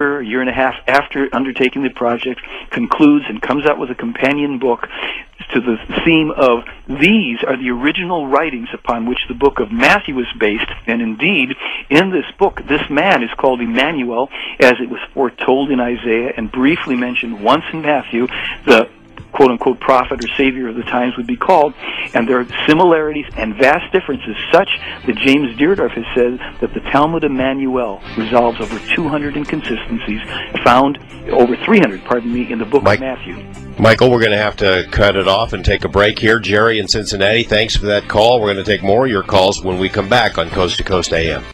a year and a half after undertaking the project, concludes and comes out with a companion book to the theme of these are the original writings upon which the book of Matthew is based. And indeed, in this book, this man is called Emmanuel, as it was foretold in Isaiah and briefly mentioned once in Matthew, the quote-unquote prophet or savior of the times would be called, and there are similarities and vast differences such that James Deardorff has said that the Talmud Emmanuel resolves over 200 inconsistencies found, over 300, pardon me, in the book of Matthew. Michael, we're going to have to cut it off and take a break here. Jerry in Cincinnati, thanks for that call. We're going to take more of your calls when we come back on Coast to Coast AM.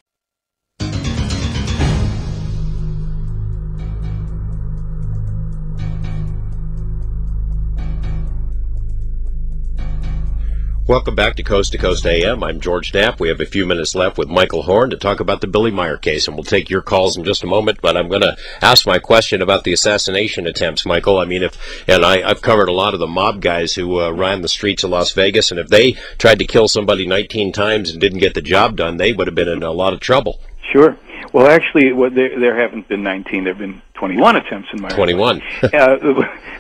Welcome back to Coast AM. I'm George Knapp. We have a few minutes left with Michael Horn to talk about the Billy Meier case, and we'll take your calls in just a moment, but I'm going to ask my question about the assassination attempts, Michael. I mean, I've covered a lot of the mob guys who ran the streets of Las Vegas, and if they tried to kill somebody 19 times and didn't get the job done, they would have been in a lot of trouble. Sure. Well, actually, there haven't been 19. There have been 21 attempts in Meier. 21.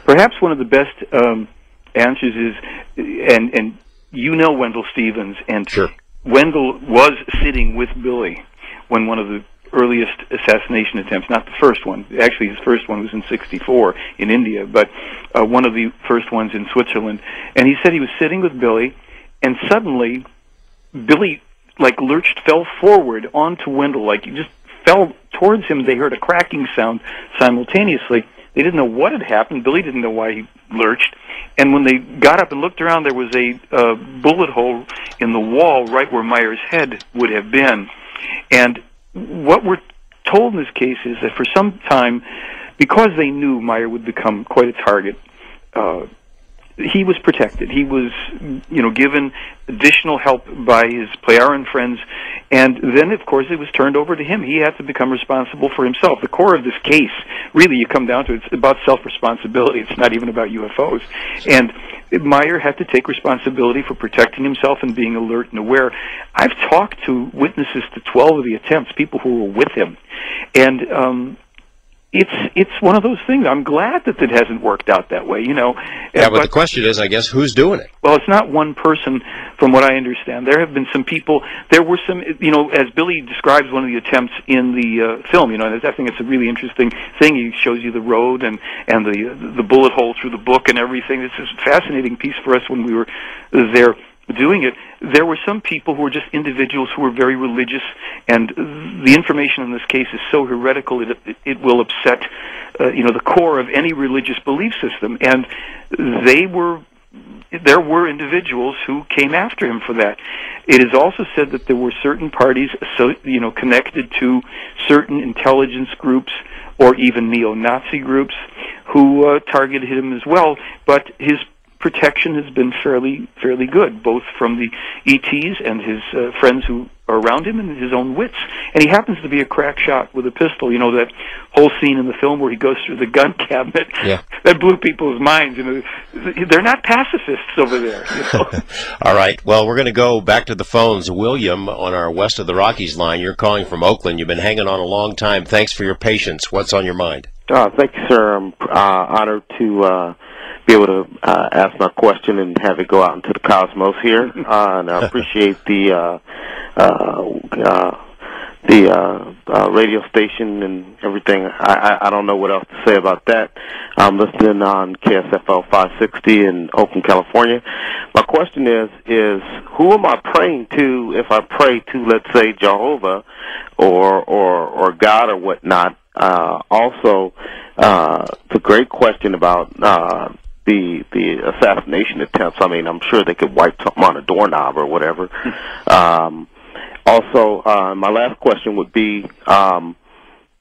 Perhaps one of the best answers is, and you know Wendell Stevens, and sure. Wendell was sitting with Billy when one of the earliest assassination attempts, not the first one, actually his first one was in '64 in India, but one of the first ones in Switzerland, and he said he was sitting with Billy, and suddenly Billy, fell forward onto Wendell, he just fell towards him. They heard a cracking sound simultaneously. They didn't know what had happened. Billy didn't know why he lurched. And when they got up and looked around, there was a bullet hole in the wall right where Meier's head would have been. And what we're told in this case is that for some time, because they knew Meier would become quite a target, he was protected. He was, given additional help by his Plejaran friends, and then, of course, it was turned over to him. He had to become responsible for himself. The core of this case, really, you come down to it, it's about self-responsibility. It's not even about UFOs. And Meier had to take responsibility for protecting himself and being alert and aware. I've talked to witnesses to 12 of the attempts, people who were with him, and it's one of those things. I'm glad that it hasn't worked out that way, Yeah, but the question is, I guess, who's doing it? Well, it's not one person, from what I understand. There have been some people. There were some, as Billy describes one of the attempts in the film. And I think it's a really interesting thing. He shows you the road and the bullet hole through the book and everything. It's a fascinating piece for us when we were there doing it. There were some people who were just individuals who were very religious, and the information in this case is so heretical it will upset the core of any religious belief system. And there were individuals who came after him for that. It is also said that there were certain parties connected to certain intelligence groups or even neo-Nazi groups who targeted him as well, but his protection has been fairly good, both from the ETs and his friends who are around him and his own wits. And he happens to be a crack shot with a pistol. That whole scene in the film where he goes through the gun cabinet, yeah. That blew people's minds. They're not pacifists over there. All right. Well, we're going to go back to the phones. William on our West of the Rockies line. You're calling from Oakland. You've been hanging on a long time. Thanks for your patience. What's on your mind? Thank you, sir. I'm honored to be able to ask my question and have it go out into the cosmos here. And I appreciate the radio station and everything. I don't know what else to say about that. I'm listening on KSFL 560 in Oakland, California. My question is who am I praying to if I pray to, let's say, Jehovah or God or whatnot? Also, it's a great question about the assassination attempts. I mean, I'm sure they could wipe something on a doorknob or whatever. Also, my last question would be,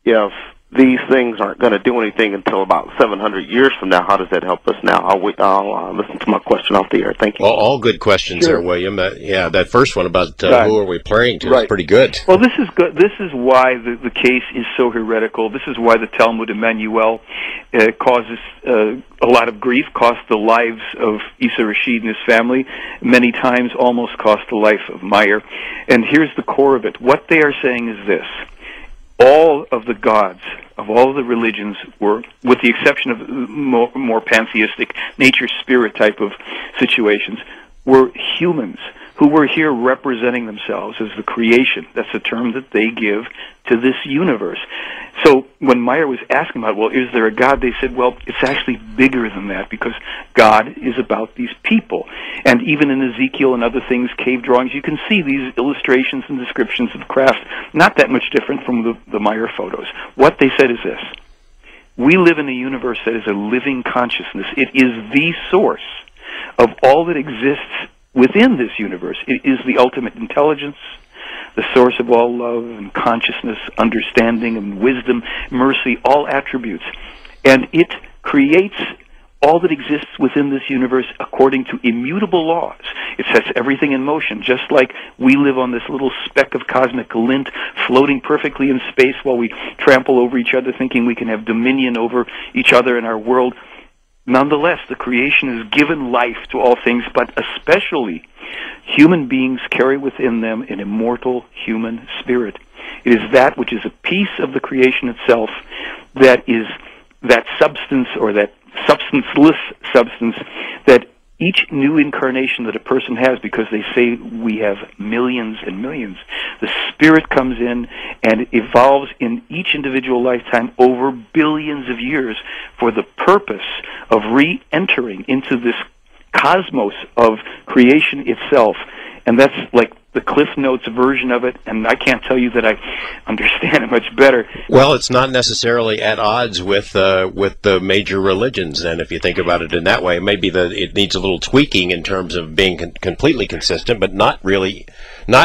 if these things aren't going to do anything until about 700 years from now, how does that help us now? I'll listen to my question off the air. Thank you. Well, all good questions there, William. That first one about right. who are we praying to is pretty good. Well, this is good. This is why the case is so heretical. This is why the Talmud Emmanuel causes a lot of grief, cost the lives of Issa Rashid and his family, many times almost cost the life of Meier. And here's the core of it. What they are saying is this. all of the gods of all of the religions were, with the exception of more pantheistic nature spirit type of situations, were humans who were here representing themselves as the creation. That's a term that they give to this universe. So when Meier was asking about, well, is there a God? They said, well, it's actually bigger than that, because God is about these people. And even in Ezekiel and other things, cave drawings, you can see these illustrations and descriptions of crafts, not that much different from the Meier photos. What they said is this: we live in a universe that is a living consciousness. It is the source of all that exists within this universe. It is the ultimate intelligence, the source of all love and consciousness, understanding and wisdom, mercy, all attributes. And it creates all that exists within this universe according to immutable laws. It sets everything in motion, just like we live on this little speck of cosmic lint floating perfectly in space while we trample over each other thinking we can have dominion over each other and our world. Nonetheless, the creation has given life to all things, but especially human beings carry within them an immortal human spirit. It is that which is a piece of the creation itself that is that substance, or that substanceless substance, that each new incarnation that a person has, because they say we have millions and millions, the spirit comes in and evolves in each individual lifetime over billions of years for the purpose of re-entering into this cosmos of creation itself. And that's like the Cliff Notes version of it, and I can't tell you that I understand it much better. Well, it's not necessarily at odds with the major religions, then, if you think about it in that way. Maybe it needs a little tweaking in terms of being completely consistent, but not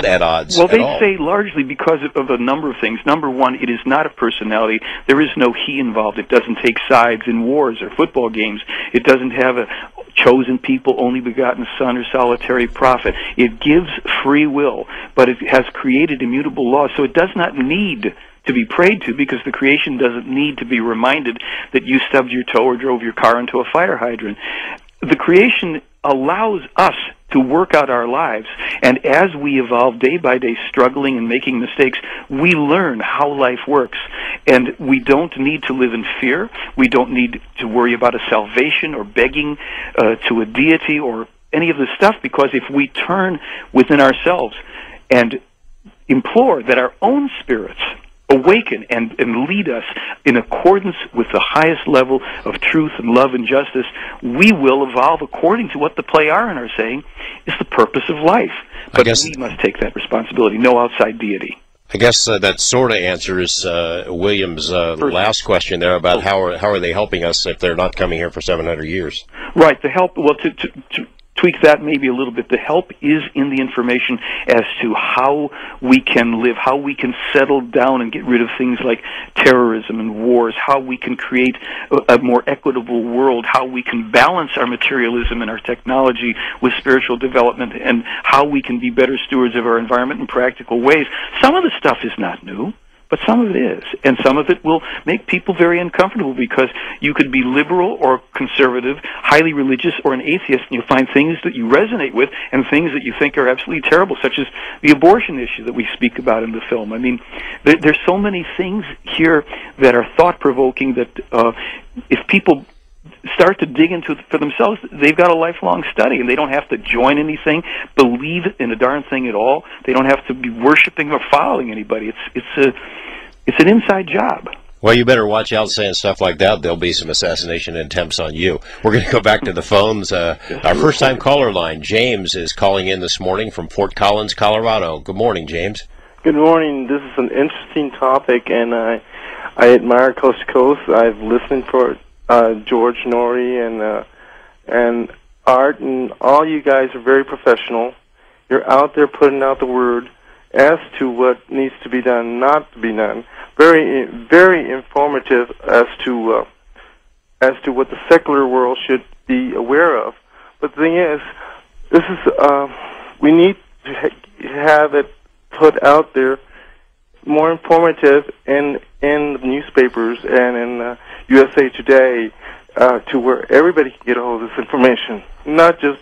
at odds. Well, they say largely because of a number of things. Number one, it is not a personality. There is no he involved. It doesn't take sides in wars or football games. It doesn't have a chosen people, only begotten son, or solitary prophet. It gives free will, but it has created immutable laws, so it does not need to be prayed to, because the creation doesn't need to be reminded that you stubbed your toe or drove your car into a fire hydrant. The creation allows us to work out our lives, and as we evolve day by day, struggling and making mistakes, we learn how life works. And we don't need to live in fear. We don't need to worry about a salvation or begging to a deity or any of this stuff, because if we turn within ourselves and implore that our own spirits awaken and lead us in accordance with the highest level of truth and love and justice, we will evolve according to what the Pleiaren are saying is the purpose of life. But we must take that responsibility, no outside deity. I guess that sort of answers William's last question there about how are they helping us if they're not coming here for 700 years? Right, the help, well, to tweak that maybe a little bit. The help is in the information as to how we can live, how we can settle down and get rid of things like terrorism and wars, how we can create a more equitable world, how we can balance our materialism and our technology with spiritual development, and how we can be better stewards of our environment in practical ways. Some of the stuff is not new, but some of it is, and some of it will make people very uncomfortable, because you could be liberal or conservative, highly religious or an atheist, and you'll find things that you resonate with and things that you think are absolutely terrible, such as the abortion issue that we speak about in the film. I mean, there's so many things here that are thought-provoking that if people start to dig into it for themselves, they've got a lifelong study, and they don't have to join anything, believe in a darn thing at all. They don't have to be worshiping or following anybody. It's an inside job. Well, you better watch out saying stuff like that. There'll be some assassination attempts on you. We're going to go back to the phones. Our first-time caller line, James, is calling in this morning from Fort Collins, Colorado. Good morning, James. Good morning. This is an interesting topic, and I admire Coast to Coast. I've listened for George Norrie and Art, and all you guys are very professional. You're out there putting out the word as to what needs to be done, not to be done. Very, very informative as to what the secular world should be aware of. But the thing is, this is we need to have it put out there more informative in the newspapers and in USA Today, to where everybody can get a hold of this information, not just